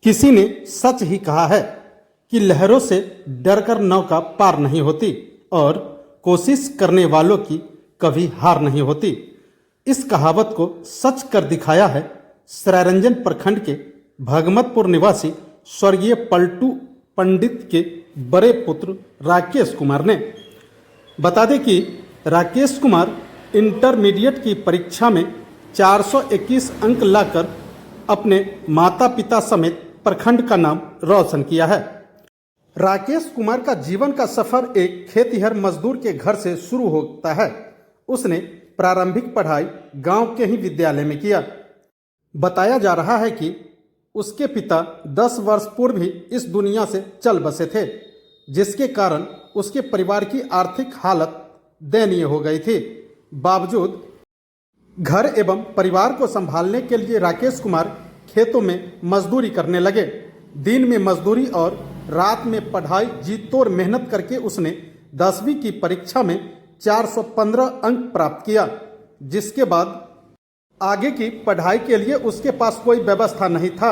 किसी ने सच ही कहा है कि लहरों से डरकर नौका पार नहीं होती और कोशिश करने वालों की कभी हार नहीं होती। इस कहावत को सच कर दिखाया है सरायरंजन प्रखंड के भगमतपुर निवासी स्वर्गीय पलटू पंडित के बड़े पुत्र राकेश कुमार ने। बता दें कि राकेश कुमार इंटरमीडिएट की परीक्षा में 421 अंक लाकर अपने माता पिता समेत प्रखंड का नाम रोशन किया है। राकेश कुमार का जीवन का सफर एक खेतिहर मजदूर के घर से शुरू होता है। उसने प्रारंभिक पढ़ाई गांव के ही विद्यालय में किया। बताया जा रहा है कि उसके पिता 10 वर्ष पूर्व ही इस दुनिया से चल बसे थे, जिसके कारण उसके परिवार की आर्थिक हालत दयनीय हो गई थी। बावजूद घर एवं परिवार को संभालने के लिए राकेश कुमार खेतों में मजदूरी करने लगे। दिन में मजदूरी और रात में पढ़ाई जी तोड़ मेहनत करके उसने 10वीं की परीक्षा में 415 अंक प्राप्त किया, जिसके बाद आगे की पढ़ाई के लिए उसके पास कोई व्यवस्था नहीं था।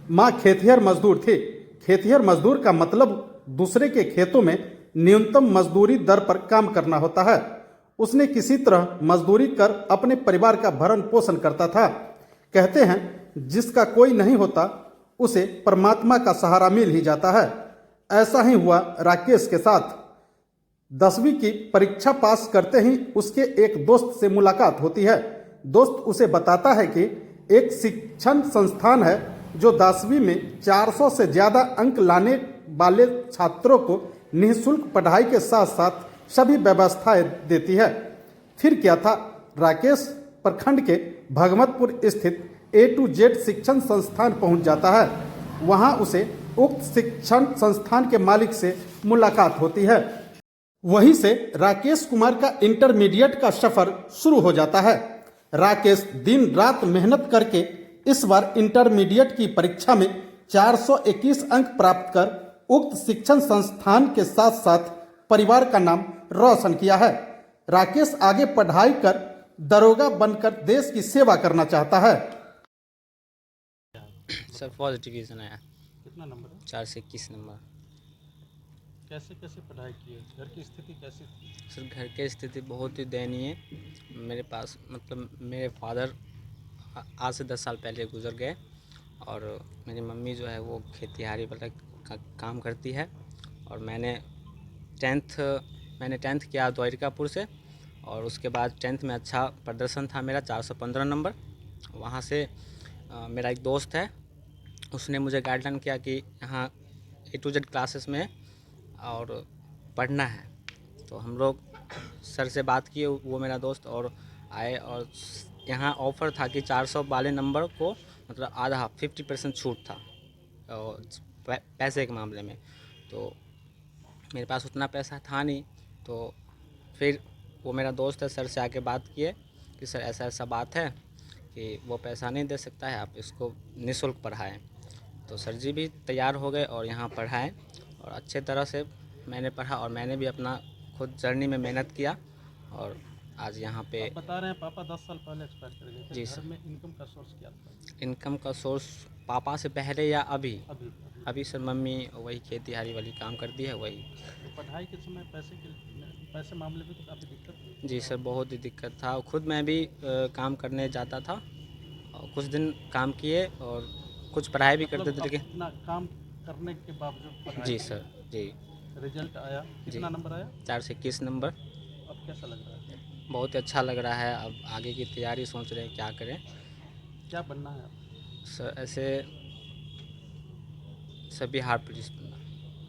माँ खेतिहर मजदूर थी। खेतिहर मजदूर का मतलब दूसरे के खेतों में न्यूनतम मजदूरी दर पर काम करना होता है। उसने किसी तरह मजदूरी कर अपने परिवार का भरण पोषण करता था। कहते हैं जिसका कोई नहीं होता उसे परमात्मा का सहारा मिल ही जाता है। ऐसा ही हुआ राकेश के साथ। 10वीं की परीक्षा पास करते ही उसके एक दोस्त से मुलाकात होती है। दोस्त उसे बताता है कि एक शिक्षण संस्थान है जो 10वीं में 400 से ज़्यादा अंक लाने वाले छात्रों को निःशुल्क पढ़ाई के साथ साथ सभी व्यवस्थाएं देती है। फिर क्या था, राकेश प्रखंड के भगमतपुर स्थित A to Z शिक्षण संस्थान पहुंच जाता है। वहां उसे उक्त शिक्षण संस्थान के मालिक से मुलाकात होती है। वहीं से राकेश कुमार का इंटरमीडिएट का सफर शुरू हो जाता है। राकेश दिन रात मेहनत करके इस बार इंटरमीडिएट की परीक्षा में 421 अंक प्राप्त कर उक्त शिक्षण संस्थान के साथ साथ परिवार का नाम रोशन किया है। राकेश आगे पढ़ाई कर दरोगा बनकर देश की सेवा करना चाहता है। सर फर्स्ट डिवीज़न आया। कितना नंबर है? 421 नंबर। कैसे कैसे पढ़ाई की है? घर की स्थिति कैसी थी? सर घर की स्थिति बहुत ही दयनीय है। मेरे पास मतलब मेरे फादर आज से 10 साल पहले गुजर गए और मेरी मम्मी जो है वो खेतीहारी वाला का काम करती है। और मैंने टेंथ किया द्वारिकापुर से और उसके बाद 10th में अच्छा प्रदर्शन था मेरा 415 नंबर। वहाँ से मेरा एक दोस्त है, उसने मुझे गाइडलाइन किया कि यहाँ A to Z क्लासेस में और पढ़ना है। तो हम लोग सर से बात किए, वो मेरा दोस्त, और आए और यहाँ ऑफ़र था कि 400 वाले नंबर को मतलब आधा 50% छूट था और पैसे के मामले में। तो मेरे पास उतना पैसा था नहीं, तो फिर वो मेरा दोस्त है, सर से आके बात किए कि सर ऐसा ऐसा बात है कि वो पैसा नहीं दे सकता है, आप इसको निःशुल्क पढ़ाएं। तो सर जी भी तैयार हो गए और यहाँ पढ़ाएं और अच्छे तरह से मैंने पढ़ा और मैंने भी अपना खुद जर्नी में मेहनत किया और आज यहाँ पे। आप बता रहे हैं पापा 10 साल पहले एक्सपायर कर गए थे। जी घर सर। में इनकम का सोर्स क्या था? इनकम का सोर्स पापा से पहले या अभी? अभी अभी सर मम्मी वही खेतीहारी वाली काम करती है वही। तो पढ़ाई के समय पैसे मामले में तो काफ़ी दिक्कत थी। जी सर, बहुत ही दिक्कत था। खुद मैं भी काम करने जाता था और कुछ दिन काम किए और कुछ पढ़ाई भी करते थे, लेकिन इतना काम करने के बावजूद पढ़ाई जी की। सर जी। रिजल्ट आया, कितना नंबर आया? 421 नंबर। अब कैसा लग रहा है? बहुत अच्छा लग रहा है। अब आगे की तैयारी सोच रहे हैं क्या करें। क्या बनना है आप? सर ऐसे सर बिहार पुलिस बनना।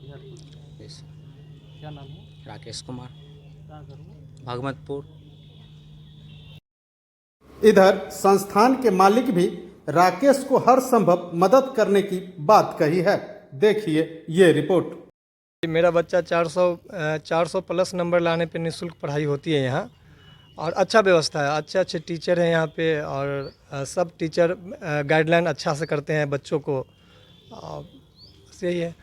बिहार पुलिस। जी सर। क्या नाम है? राकेश कुमार, कहाँ घर हुआ? भगमतपुर। इधर संस्थान के मालिक भी राकेश को हर संभव मदद करने की बात कही है। देखिए ये रिपोर्ट। मेरा बच्चा 400 प्लस नंबर लाने पे निःशुल्क पढ़ाई होती है यहाँ, और अच्छा व्यवस्था है, अच्छे अच्छे टीचर हैं यहाँ पे, और सब टीचर गाइडलाइन अच्छा से करते हैं बच्चों को। बस यही है।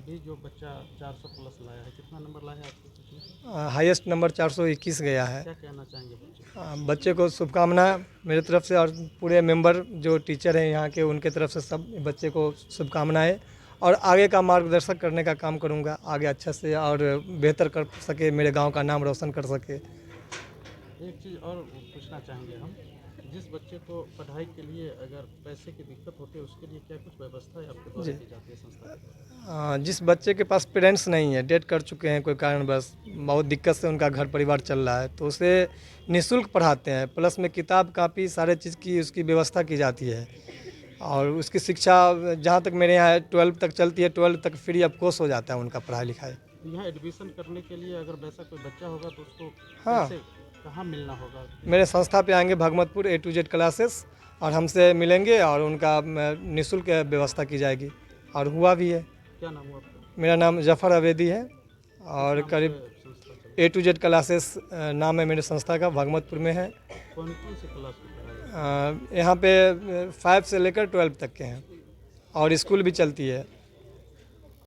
अभी जो बच्चा 400 प्लस लाया है, कितना नंबर लाया है आपके बच्चे में? हाईएस्ट नंबर 421 गया है। क्या कहना चाहेंगे बच्चे को? बच्चे को शुभकामनाएं मेरी तरफ से और पूरे मेंबर जो टीचर हैं यहाँ के उनके तरफ से सब बच्चे को शुभकामनाएं, और आगे का मार्गदर्शक करने का काम करूँगा, आगे अच्छा से और बेहतर कर सके, मेरे गांव का नाम रोशन कर सके। एक चीज़ और पूछना चाहेंगे हम, जिस बच्चे को पढ़ाई के लिए अगर पैसे की दिक्कत होती है उसके लिए क्या कुछ व्यवस्था है आपके द्वारा की जाती है संस्था के द्वारा? जिस बच्चे के पास पेरेंट्स नहीं है, डेट कर चुके हैं कोई कारणवश, बहुत दिक्कत से उनका घर परिवार चल रहा है, तो उसे निःशुल्क पढ़ाते हैं, प्लस में किताब कापी सारे चीज़ की उसकी व्यवस्था की जाती है। और उसकी शिक्षा जहाँ तक मेरे यहाँ 12 तक चलती है, 12 तक फ्री ऑफ कॉस्ट हो जाता है उनका पढ़ाई लिखाई। तो यहाँ एडमिशन करने के लिए अगर वैसा कोई बच्चा होगा तो उसको हाँ। कैसे, कहाँ मिलना होगा? मेरे संस्था पे आएंगे भगमतपुर A to Z क्लासेस, और हमसे मिलेंगे और उनका निःशुल्क व्यवस्था की जाएगी, और हुआ भी है। क्या नाम हुआ आपका? मेरा नाम जफ़र अवेदी है, और नाम करीब से संस्था चल- A to Z क्लासेस नाम है मेरे संस्था का, भगमतपुर में है। कौन सी क्लास की पढ़ाई? यहाँ पे 5 से लेकर 12 तक के हैं, और स्कूल भी चलती है।